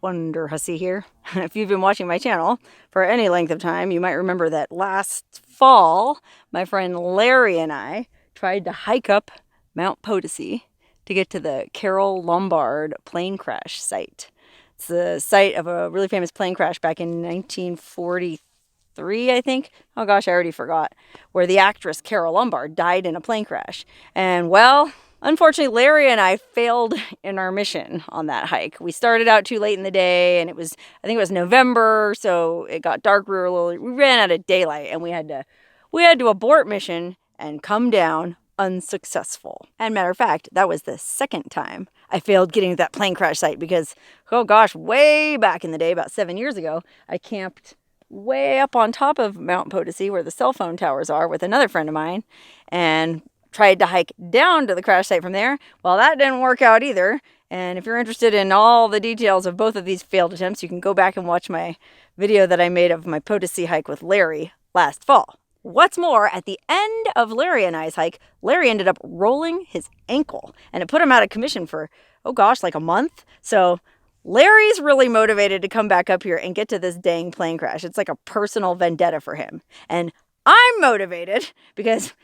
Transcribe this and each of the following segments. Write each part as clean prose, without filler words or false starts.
Wonderhussy here. If you've been watching my channel for any length of time, you might remember that last fall, my friend Larry and I tried to hike up Mount Potosi to get to the Carole Lombard plane crash site. It's the site of a really famous plane crash back in 1943, I think. Oh gosh, I already forgot. Where the actress Carole Lombard died in a plane crash. And well, unfortunately, Larry and I failed in our mission on that hike. We started out too late in the day, and I think it was November, so it got dark early. We ran out of daylight, and we had to abort mission and come down unsuccessful. And matter of fact, that was the second time I failed getting to that plane crash site because, oh gosh, way back in the day, about 7 years ago, I camped way up on top of Mount Potosi where the cell phone towers are with another friend of mine and tried to hike down to the crash site from there. Well, that didn't work out either. And if you're interested in all the details of both of these failed attempts, you can go back and watch my video that I made of my Potosi hike with Larry last fall. What's more, at the end of Larry and I's hike, Larry ended up rolling his ankle, and it put him out of commission for, oh gosh, like a month. So Larry's really motivated to come back up here and get to this dang plane crash. It's like a personal vendetta for him. And I'm motivated because,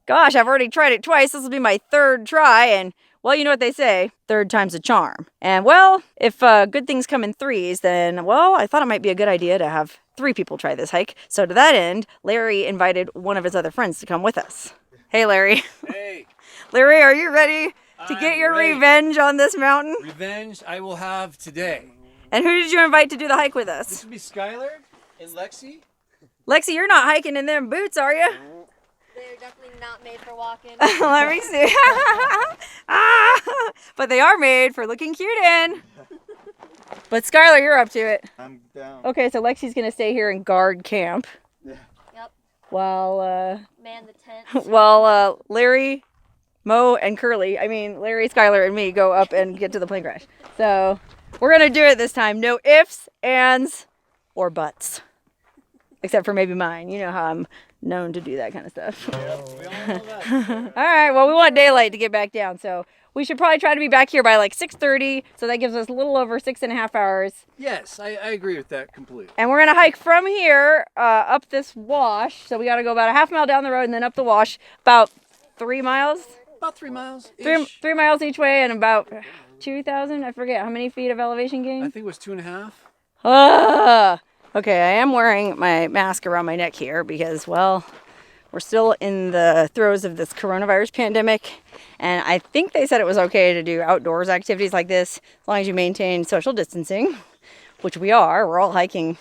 gosh, I've already tried it twice. This will be my third try, and well, you know what they say, third time's a charm. And well, if good things come in threes, then, well, I thought it might be a good idea to have 3 people try this hike. So to that end, Larry invited one of his other friends to come with us. Hey, Larry. Hey. Larry, are you ready to get your revenge on this mountain? Revenge I will have today. And who did you invite to do the hike with us? This would be Skylar and Lexi. Lexi, you're not hiking in them boots, are you? They're definitely not made for walking. Let me see. But they are made for looking cute in. But Skylar, you're up to it. I'm down. Okay, so Lexi's gonna stay here and guard camp. Yeah. Yep. While Man the tent. Larry, Mo, and Curly, Larry, Skylar, and me go up and get to the plane crash. So we're gonna do it this time. No ifs, ands, or buts. Except for maybe mine. You know how I'm known to do that kind of stuff. Yep, we all know that. All right, well, we want daylight to get back down, so we should probably try to be back here by like 6:30, so that gives us a little over 6.5 hours. Yes, I agree with that completely. And we're gonna hike from here up this wash, so we gotta go about a half mile down the road and then up the wash, about 3 miles. About 3 miles. 3 miles each way and about 2,000. I forget how many feet of elevation gain. I think it was 2.5. Okay, I am wearing my mask around my neck here because, well, we're still in the throes of this coronavirus pandemic, and I think they said it was okay to do outdoors activities like this as long as you maintain social distancing, which we are. We're all hiking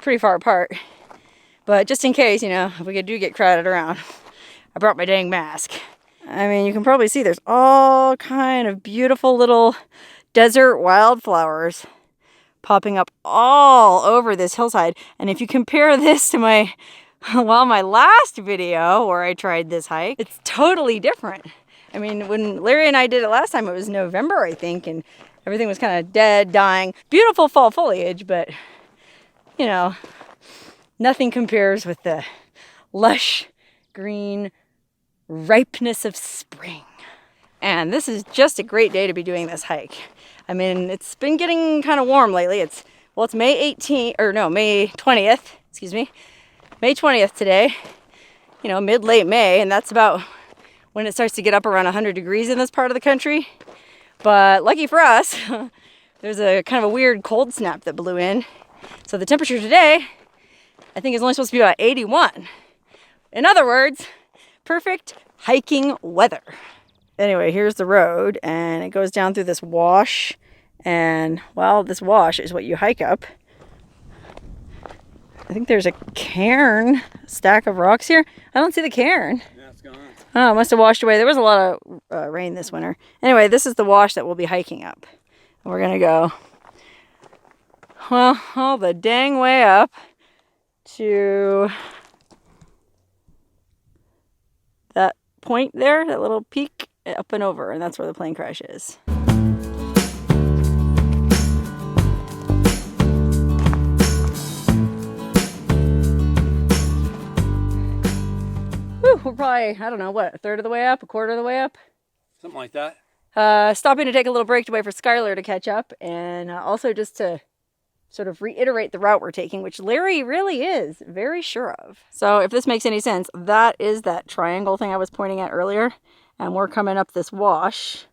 pretty far apart. But just in case, if we do get crowded around, I brought my dang mask. You can probably see there's all kind of beautiful little desert wildflowers popping up all over this hillside. And if you compare this to my last video where I tried this hike, it's totally different. When Larry and I did it last time, it was November, I think, and everything was kind of dead, dying. Beautiful fall foliage, but, nothing compares with the lush green ripeness of spring. And this is just a great day to be doing this hike. It's been getting kind of warm lately. It's May 20th, May 20th today, mid-late May, and that's about when it starts to get up around 100 degrees in this part of the country. But lucky for us, there's a kind of a weird cold snap that blew in. So the temperature today, I think, is only supposed to be about 81. In other words, perfect hiking weather. Anyway, here's the road, and it goes down through this wash, and, well, this wash is what you hike up. I think there's a cairn, stack of rocks here. I don't see the cairn. Yeah, it's gone. Oh, it must have washed away. There was a lot of rain this winter. Anyway, this is the wash that we'll be hiking up. And we're going to go, well, all the dang way up to that point there, that little peak, up and over, and that's where the plane crash is. Whew, we're probably, I don't know, what, a third of the way up, a quarter of the way up? Something like that. stopping to take a little break to wait for Skylar to catch up, and also just to sort of reiterate the route we're taking, which Larry really is very sure of. So if this makes any sense, that is that triangle thing I was pointing at earlier, and we're coming up this wash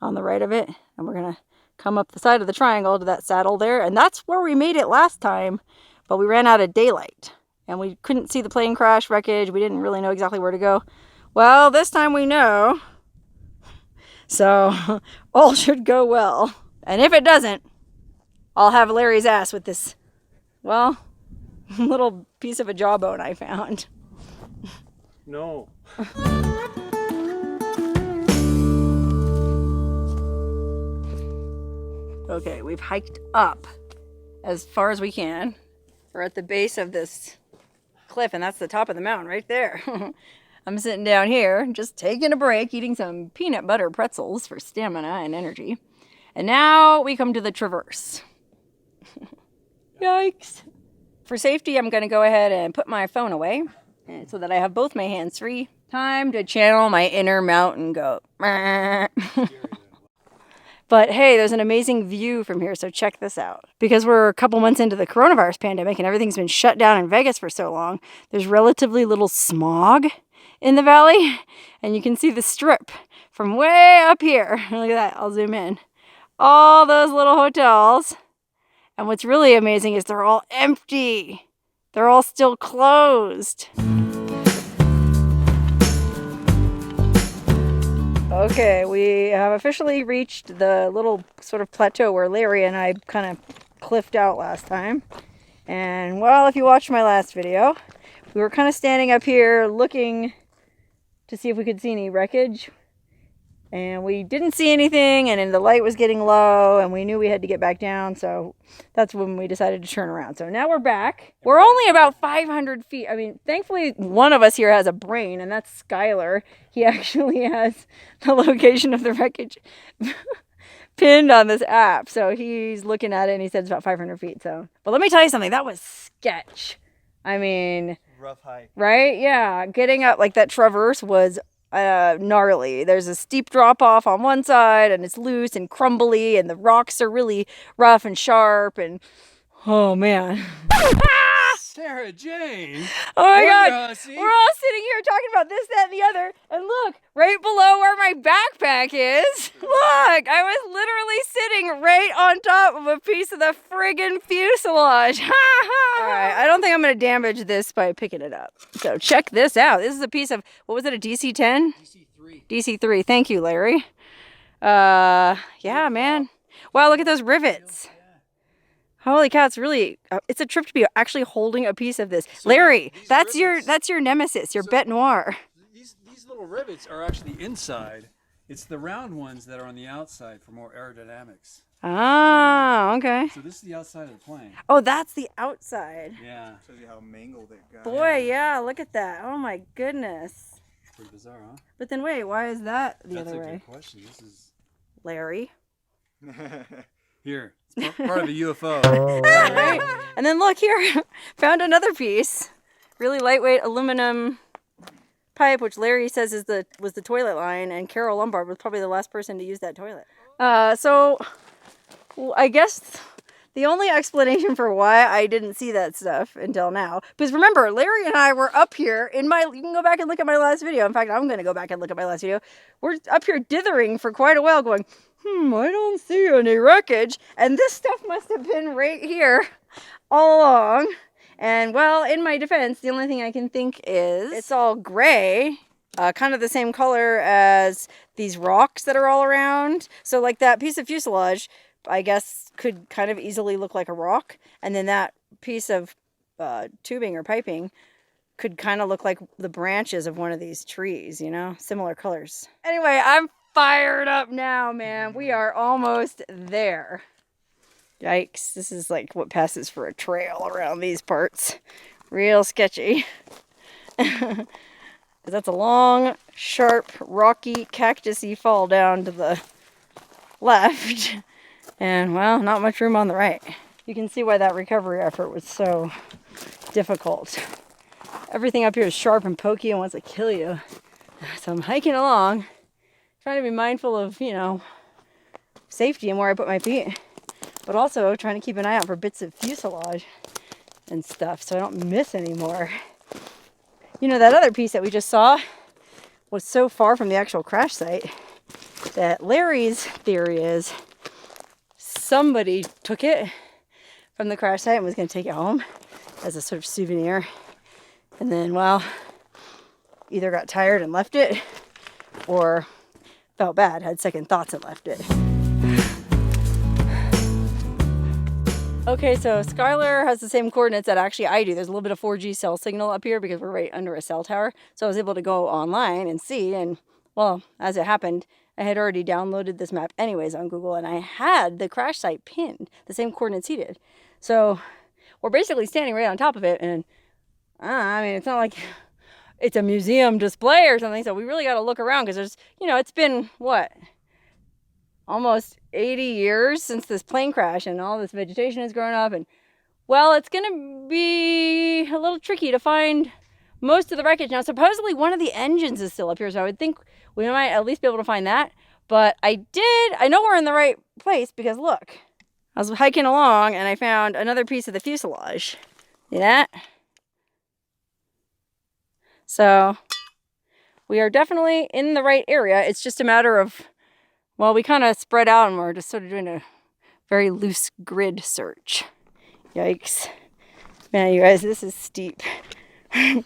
on the right of it, and we're gonna come up the side of the triangle to that saddle there, and that's where we made it last time, but we ran out of daylight, and we couldn't see the plane crash wreckage. We didn't really know exactly where to go. Well, this time we know, so all should go well. And if it doesn't, I'll have Larry's ass with this, well, little piece of a jawbone I found. No. Okay, we've hiked up as far as we can. We're at the base of this cliff, and that's the top of the mountain right there. I'm sitting down here, just taking a break, eating some peanut butter pretzels for stamina and energy. And now we come to the traverse. Yikes. For safety, I'm going to go ahead and put my phone away so that I have both my hands free. Time to channel my inner mountain goat. But hey, there's an amazing view from here, so check this out. Because we're a couple months into the coronavirus pandemic and everything's been shut down in Vegas for so long, there's relatively little smog in the valley, and you can see the strip from way up here. Look at that, I'll zoom in. All those little hotels. And what's really amazing is they're all empty. They're all still closed. Okay, we have officially reached the little sort of plateau where Larry and I kind of cliffed out last time. And well, if you watched my last video, we were kind of standing up here looking to see if we could see any wreckage. And we didn't see anything, and then the light was getting low, and we knew we had to get back down, so that's when we decided to turn around. So now we're back. We're only about 500 feet. I mean, thankfully, one of us here has a brain, and that's Skylar. He actually has the location of the wreckage pinned on this app, so he's looking at it, and he said it's about 500 feet. So, but let me tell you something. That was sketch. I mean, rough hike, right? Yeah, getting up like that traverse was gnarly. There's a steep drop off on one side, and it's loose and crumbly, and the rocks are really rough and sharp, and oh man. Sarah Jane. Oh my God. Wonderhussy. We're all sitting here talking about this, that, and the other, and look, right below where my backpack is, look, I was literally sitting right on top of a piece of the friggin' fuselage. Alright, I don't think I'm going to damage this by picking it up. So check this out. This is a piece of, what was it, a DC-10? DC-3. DC-3. Thank you, Larry. Yeah, man. Wow, look at those rivets. Holy cow, it's really, it's a trip to be actually holding a piece of this. So Larry, that's your nemesis, your bête noire. These little rivets are actually inside. It's the round ones that are on the outside for more aerodynamics. Ah, okay. So this is the outside of the plane. Oh, that's the outside. Yeah. Shows you how mangled it got. Boy, yeah, look at that. Oh my goodness. Pretty bizarre, huh? But then wait, why is that the That's other a way? good question. This is Larry. here. It's part of a UFO. Right? And then look here, found another piece. Really lightweight aluminum pipe, which Larry says was the toilet line, and Carole Lombard was probably the last person to use that toilet. So I guess the only explanation for why I didn't see that stuff until now, because remember, Larry and I were up here you can go back and look at my last video. In fact, I'm going to go back and look at my last video. We're up here dithering for quite a while going, I don't see any wreckage. And this stuff must have been right here all along. And well, in my defense, the only thing I can think is it's all gray, kind of the same color as these rocks that are all around. So like that piece of fuselage, I guess, could kind of easily look like a rock. And then that piece of tubing or piping could kind of look like the branches of one of these trees, you know, similar colors. Anyway, I'm fired up now, man. We are almost there. Yikes, this is like what passes for a trail around these parts. Real sketchy. That's a long, sharp, rocky, cactusy fall down to the left. And, well, not much room on the right. You can see why that recovery effort was so difficult. Everything up here is sharp and pokey and wants to kill you. So I'm hiking along, trying to be mindful of, you know, safety and where I put my feet, but also trying to keep an eye out for bits of fuselage and stuff so I don't miss anymore. You know, that other piece that we just saw was so far from the actual crash site that Larry's theory is somebody took it from the crash site and was going to take it home as a sort of souvenir. And then, well, either got tired and left it or felt bad, had second thoughts and left it. Okay, so Skylar has the same coordinates that actually I do. There's a little bit of 4G cell signal up here because we're right under a cell tower. So I was able to go online and see, and well, as it happened, I had already downloaded this map anyways on Google, and I had the crash site pinned, the same coordinates he did. So we're basically standing right on top of it, and I mean, it's not like it's a museum display or something, so we really got to look around because there's, you know, it's been, what, almost 80 years since this plane crash, and all this vegetation has grown up, and, well, it's going to be a little tricky to find most of the wreckage. Now, supposedly one of the engines is still up here, so I would think we might at least be able to find that, but I know we're in the right place because, look, I was hiking along, and I found another piece of the fuselage. See that? So we are definitely in the right area. It's just a matter of, well, we kind of spread out and we're just sort of doing a very loose grid search. Yikes. Man, you guys, this is steep. I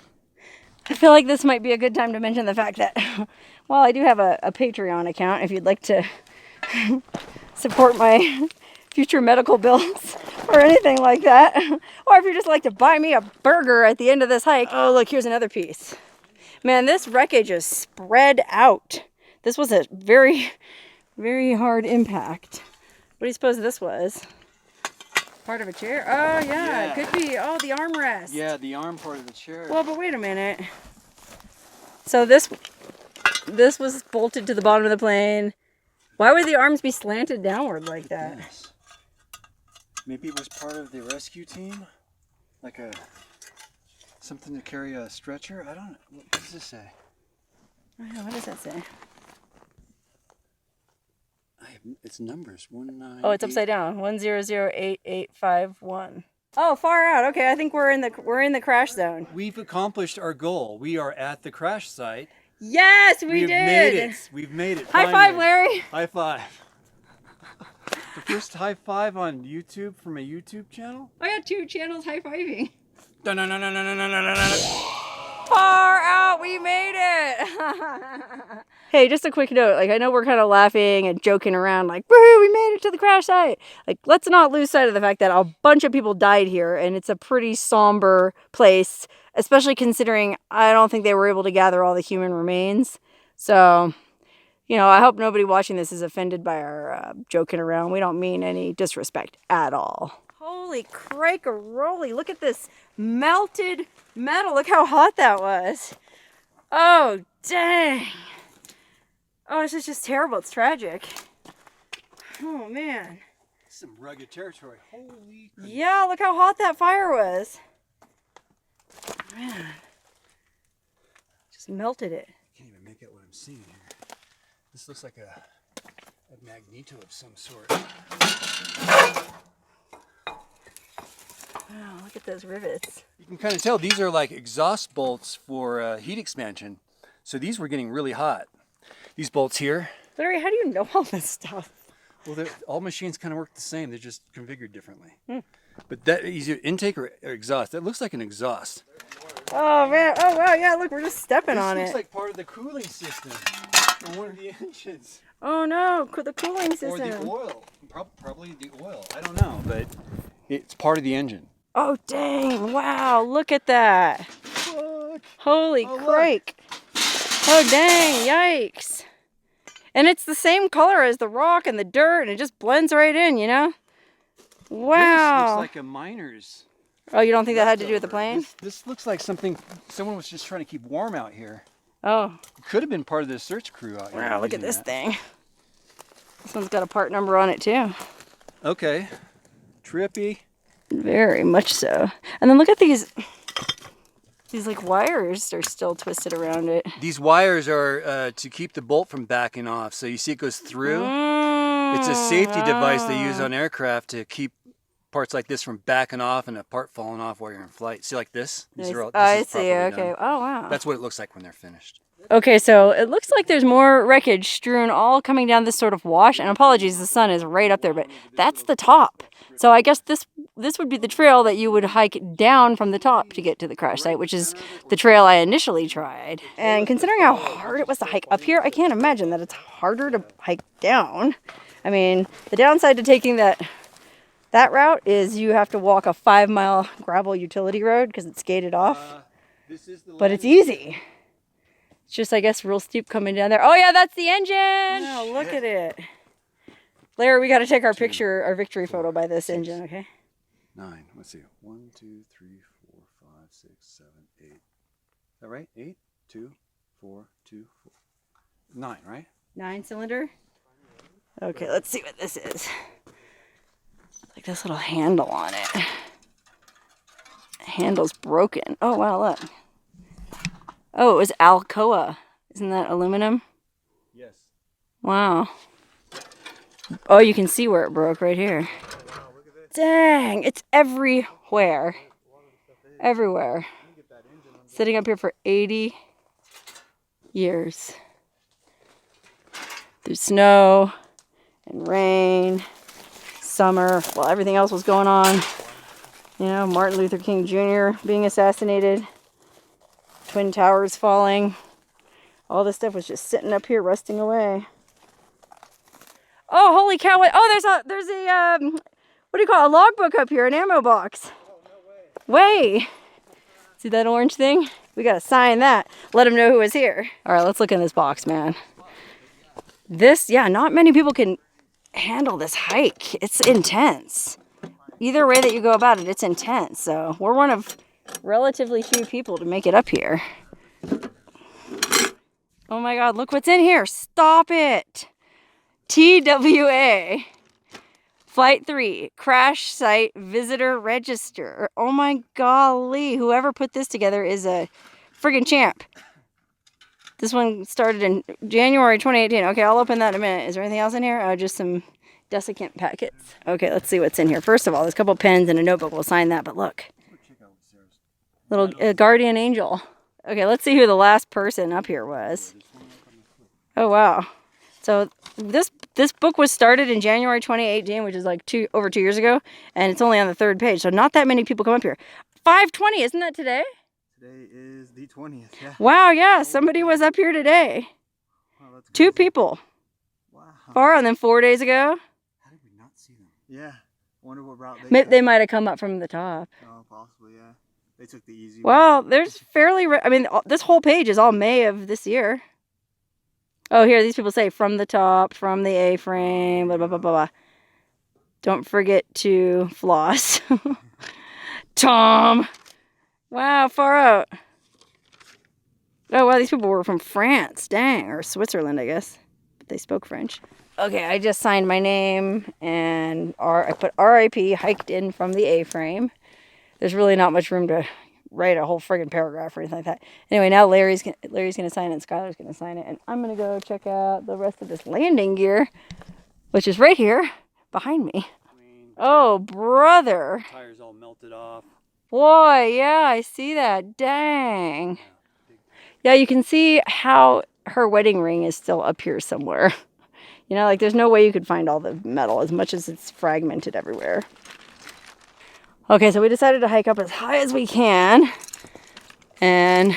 feel like this might be a good time to mention the fact that, well, I do have a Patreon account if you'd like to support my future medical bills or anything like that. Or if you'd just like to buy me a burger at the end of this hike. Oh, look, here's another piece. Man, this wreckage is spread out. This was a very, very hard impact. What do you suppose this was? Part of a chair? Oh, yeah, it could be. Oh, the armrest. Yeah, the arm part of the chair. Well, but wait a minute. So this was bolted to the bottom of the plane. Why would the arms be slanted downward like that? Yes. Maybe it was part of the rescue team? Like something to carry a stretcher? I don't know. What does this say? What does that say? It's numbers. 19. Oh, it's upside down. 1008851. Oh, far out. Okay, I think we're in the crash zone. We've accomplished our goal. We are at the crash site. Yes, we did. We've made it. High five, Larry. High five. The first high five on YouTube from a YouTube channel? I got 2 channels high-fiving. Dun-dun-dun-dun-dun-dun-dun-dun-dun. Far out, we made it. Hey, just a quick note. Like, I know we're kind of laughing and joking around, like, woohoo, we made it to the crash site. Like, let's not lose sight of the fact that a bunch of people died here, and it's a pretty somber place, especially considering I don't think they were able to gather all the human remains. So, you know, I hope nobody watching this is offended by our joking around. We don't mean any disrespect at all. Holy crike-a-roly, look at this melted metal. Look how hot that was. Oh, dang. Oh, this is just terrible. It's tragic. Oh, man. Some rugged territory. Holy. Yeah, look how hot that fire was. Man. Just melted it. I can't even make out what I'm seeing here. This looks like a magneto of some sort. Wow, look at those rivets. You can kind of tell these are like exhaust bolts for heat expansion. So these were getting really hot. These bolts here. Larry, how do you know all this stuff? Well, all machines kind of work the same. They're just configured differently. But that is your intake or exhaust? That looks like an exhaust. Oh, man. Oh, wow. Yeah, look, we're just stepping on it. This looks like part of the cooling system on one of the engines. Oh, no. The cooling system. Or the oil. Probably the oil. I don't know, but it's part of the engine. Oh, dang. Wow. Look at that. Look. Holy crike. Oh, dang. Yikes. And it's the same color as the rock and the dirt, and it just blends right in, you know? Wow. This looks like a miner's. Oh, you don't think that had to do with the plane? This looks like something someone was just trying to keep warm out here. Oh. Could have been part of the search crew out here. Wow, look at this thing. This one's got a part number on it, too. Okay. Trippy. Very much so. And then look at these These like wires are still twisted around it. These wires are to keep the bolt from backing off. So you see it goes through. It's a safety device they use on aircraft to keep parts like this from backing off and a part falling off while you're in flight. See, like this? These are all, this I is see. properly Okay. done. Oh, wow. That's what it looks like when they're finished. Okay, so it looks like there's more wreckage strewn all coming down this sort of wash. And apologies, the sun is right up there, but that's the top. So I guess this would be the trail that you would hike down from the top to get to the crash site, which is the trail I initially tried. And considering how hard it was to hike up here, I can't imagine that it's harder to hike down. I mean, the downside to taking that route is you have to walk a 5-mile gravel utility road because it's gated off. But it's easy. It's just, I guess, real steep coming down there. Oh, yeah, that's the engine. Oh, look at it. Larry, we got to take our picture, our victory photo by this engine, okay? 9. Let's see. 1, 2, 3, 4, 5, 6, 7, 8. Is that right? 8, 2, 4, 2, 4. 9, right? 9-cylinder? Okay, let's see what this is. Like this little handle on it. The handle's broken. Oh, wow, look. Oh, it was Alcoa. Isn't that aluminum? Yes. Wow. Oh, you can see where it broke right here. Dang, it's everywhere. Everywhere. Sitting up here for 80 years. Through snow and rain, summer, while everything else was going on. You know, Martin Luther King Jr. being assassinated. Twin Towers falling. All this stuff was just sitting up here rusting away. Oh, holy cow. Oh, there's a what do you call it? A logbook up here, an ammo box. Oh, no way. See that orange thing? We got to sign that. Let them know who was here. All right, let's look in this box, man. This, yeah, not many people can handle this hike. It's intense. Either way that you go about it, it's intense. So we're one of relatively few people to make it up here. Oh my God, look what's in here. Stop it. TWA. Flight 3, crash site visitor register. Oh my golly, whoever put this together is a friggin' champ. This one started in January 2018. Okay, I'll open that in a minute. Is there anything else in here? Oh, just some desiccant packets. Okay, let's see what's in here. First of all, there's a couple pens and a notebook. We'll sign that, but look. Little guardian angel. Okay, let's see who the last person up here was. Oh, wow. So this book was started in January 2018, which is like over 2 years ago, and it's only on the 3rd page. So not that many people come up here. 5:20, isn't that today? Today is the 20th, yeah. Wow, yeah, somebody was up here today. Wow, that's 2 crazy. people. Wow. Far, and then 4 days ago. How did we not see them? Yeah. Wonder what route They might have come up from the top. Oh, possibly, yeah. They took the easy Well, way. there's fairly... I mean, this whole page is all May of this year. Oh, here, these people say from the top, from the A-frame, blah, blah, blah, blah, blah. Don't forget to floss. Tom. Wow, far out. Oh, wow, these people were from France. Dang, or Switzerland, I guess. But they spoke French. Okay, I just signed my name, and I put RIP, hiked in from the A-frame. There's really not much room to write a whole friggin' paragraph or anything like that. Anyway, now Larry's gonna sign it, and Skylar's gonna sign it, and I'm gonna go check out the rest of this landing gear, which is right here behind me. Oh, brother. Tires all melted off. Boy, yeah, I see that. Dang. Yeah, you can see how her wedding ring is still up here somewhere. You know, like there's no way you could find all the metal as much as it's fragmented everywhere. Okay, so we decided to hike up as high as we can and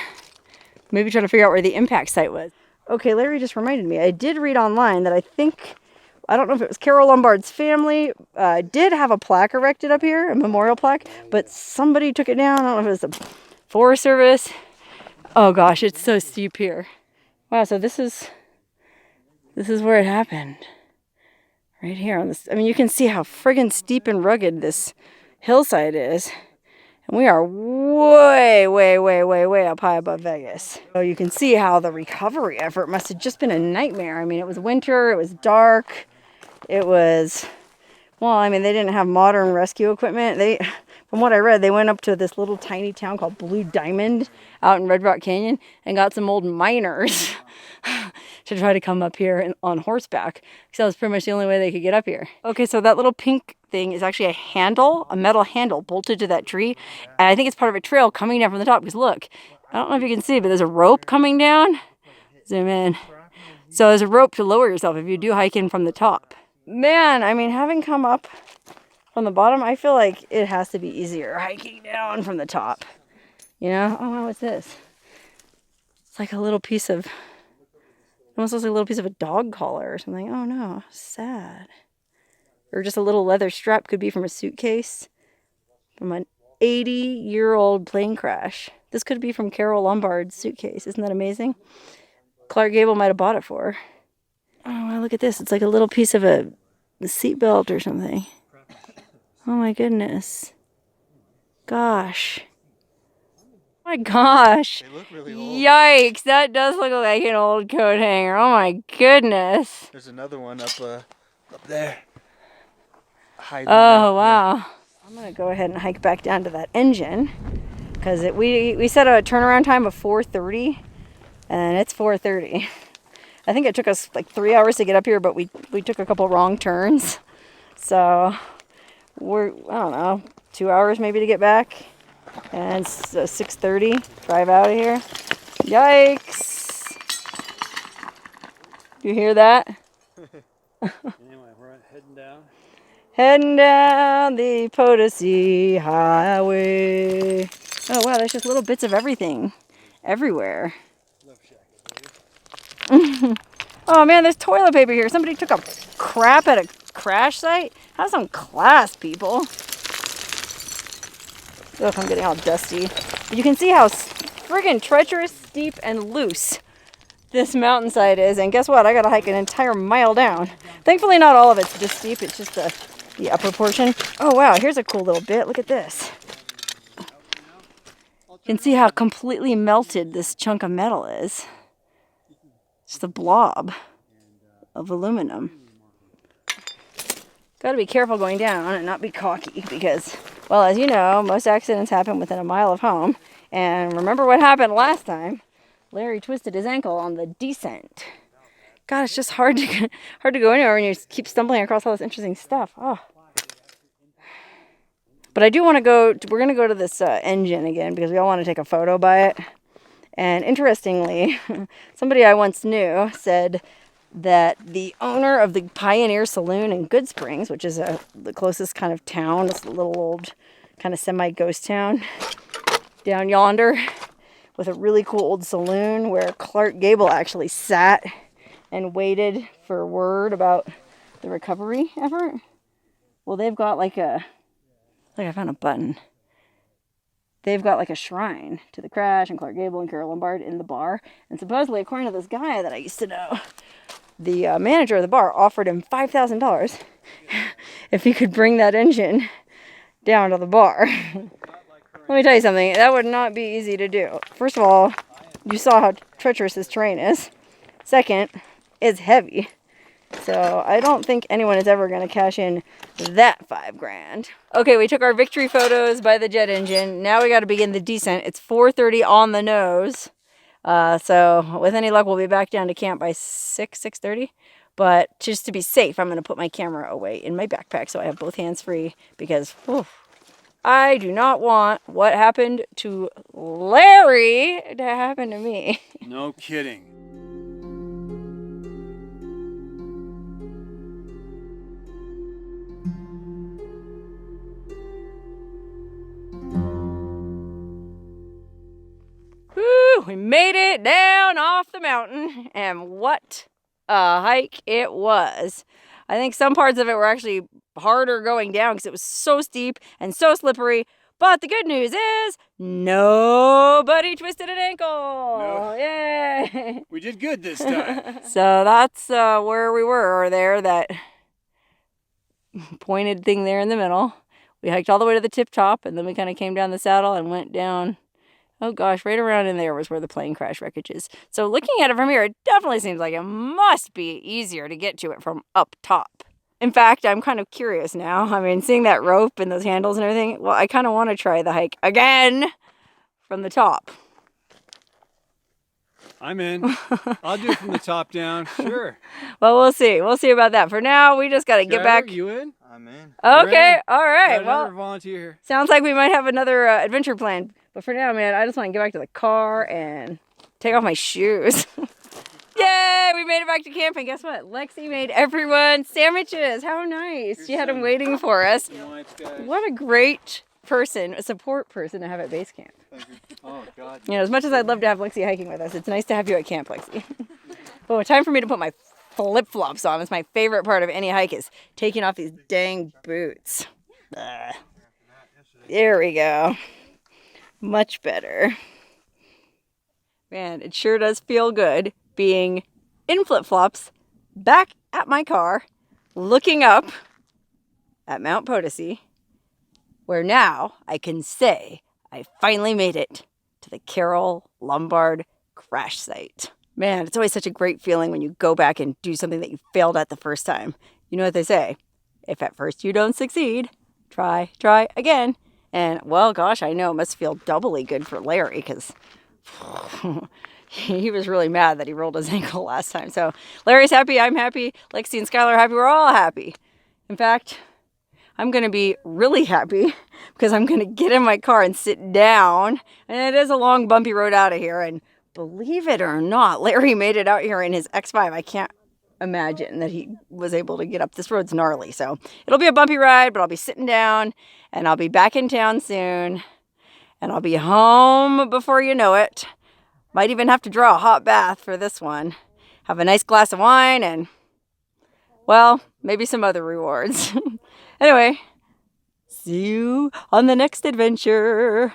maybe try to figure out where the impact site was. Okay, Larry just reminded me. I did read online that I don't know if it was Carole Lombard's family, did have a plaque erected up here, a memorial plaque, but somebody took it down. I don't know if it was the Forest Service. Oh gosh, it's so steep here. Wow, so this is where it happened. Right here on this. I mean, you can see how friggin' steep and rugged this hillside is. And we are way, way, way, way, way up high above Vegas. So you can see how the recovery effort must have just been a nightmare. I mean, it was winter, it was dark, it was, well, I mean, they didn't have modern rescue equipment. From what I read, they went up to this little tiny town called Blue Diamond out in Red Rock Canyon and got some old miners to try to come up here on horseback. Because that was pretty much the only way they could get up here. Okay, so that little pink thing is actually a handle, a metal handle bolted to that tree. And I think it's part of a trail coming down from the top. Because look, I don't know if you can see, but there's a rope coming down. Zoom in. So there's a rope to lower yourself if you do hike in from the top. Man, I mean, having come up from the bottom, I feel like it has to be easier hiking down from the top. You know? Oh, wow, what's this? It's like a little piece of, almost looks like a little piece of a dog collar or something. Oh no, sad. Or just a little leather strap, could be from a suitcase. From an 80-year-old plane crash. This could be from Carole Lombard's suitcase. Isn't that amazing? Clark Gable might have bought it for her. Oh, wow, look at this. It's like a little piece of a seatbelt or something. Oh my goodness. Gosh. Oh my gosh. They look really old. Yikes, that does look like an old coat hanger. Oh my goodness. There's another one up there. Oh, wow. I'm going to go ahead and hike back down to that engine. Because we set a turnaround time of 4:30. And it's 4:30. I think it took us like 3 hours to get up here, but we took a couple wrong turns. So we're, I don't know, 2 hours maybe to get back. And it's 6:30, drive out of here. Yikes. You hear that? Anyway, we're heading down. Heading down the Potosi Highway. Oh wow, there's just little bits of everything everywhere. Oh man, there's toilet paper here. Somebody took a crap at a crash site? Have some class, people. Ugh, I'm getting all dusty. But you can see how friggin' treacherous, steep, and loose this mountainside is. And guess what? I gotta hike an entire mile down. Thankfully, not all of it's just steep. It's just the upper portion. Oh wow, here's a cool little bit. Look at this. You can see how completely melted this chunk of metal is. Just a blob of aluminum. Got to be careful going down and not be cocky because, well, as you know, most accidents happen within a mile of home. And remember what happened last time? Larry twisted his ankle on the descent. God, it's just hard to go anywhere when you keep stumbling across all this interesting stuff. Oh. But I do want to go. We're going to go to this engine again because we all want to take a photo by it. And interestingly, somebody I once knew said that the owner of the Pioneer Saloon in Good Springs, which is the closest kind of town, it's a little old kind of semi-ghost town down yonder with a really cool old saloon where Clark Gable actually sat and waited for word about the recovery effort. Well, they've got like I found a button. They've got like a shrine to the crash and Clark Gable and Carole Lombard in the bar. And supposedly, according to this guy that I used to know, the manager of the bar offered him $5,000 if he could bring that engine down to the bar. Let me tell you something. That would not be easy to do. First of all, you saw how treacherous this terrain is. Second, it's heavy. So I don't think anyone is ever going to cash in that $5,000. Okay, we took our victory photos by the jet engine. Now we got to begin the descent. It's 4:30 on the nose. So with any luck, we'll be back down to camp by 6:30. But just to be safe, I'm going to put my camera away in my backpack so I have both hands free because I do not want what happened to Larry to happen to me. No kidding. Woo, we made it down off the mountain, and what a hike it was. I think some parts of it were actually harder going down because it was so steep and so slippery, but the good news is nobody twisted an ankle. No. Yay! We did good this time. So that's where we were there, that pointed thing there in the middle. We hiked all the way to the tip top, and then we kind of came down the saddle and went down. Oh gosh, right around in there was where the plane crash wreckage is. So looking at it from here, it definitely seems like it must be easier to get to it from up top. In fact, I'm kind of curious now. I mean, seeing that rope and those handles and everything, well, I kind of want to try the hike again from the top. I'm in. I'll do it from the top down. Sure. Well, we'll see. We'll see about that. For now, we just got to get back. You in? I'm in. Okay. in? All right. Got Well, another volunteer. sounds like we might have another adventure plan. But for now, man, I just want to get back to the car and take off my shoes. Yay! We made it back to camp, and guess what? Lexi made everyone sandwiches. How nice! She had them waiting for us. What a great person, a support person to have at base camp. Oh, God. You know, as much as I'd love to have Lexi hiking with us, it's nice to have you at camp, Lexi. Oh, time for me to put my flip-flops on. It's my favorite part of any hike is taking off these dang boots. There we go. Much better. Man, it sure does feel good being in flip-flops back at my car, looking up at Mount Potosi, where now I can say I finally made it to the Carole Lombard crash site. Man, it's always such a great feeling when you go back and do something that you failed at the first time. You know what they say? If at first you don't succeed, try again. And, well, gosh, I know it must feel doubly good for Larry because he was really mad that he rolled his ankle last time. So Larry's happy, I'm happy, Lexi and Skylar are happy, we're all happy. In fact, I'm going to be really happy because I'm going to get in my car and sit down. And it is a long, bumpy road out of here. And believe it or not, Larry made it out here in his X5. I can't imagine that he was able to get up. This road's gnarly. So it'll be a bumpy ride, but I'll be sitting down and I'll be back in town soon. And I'll be home before you know it. Might even have to draw a hot bath for this one. Have a nice glass of wine and, well, maybe some other rewards. Anyway, see you on the next adventure.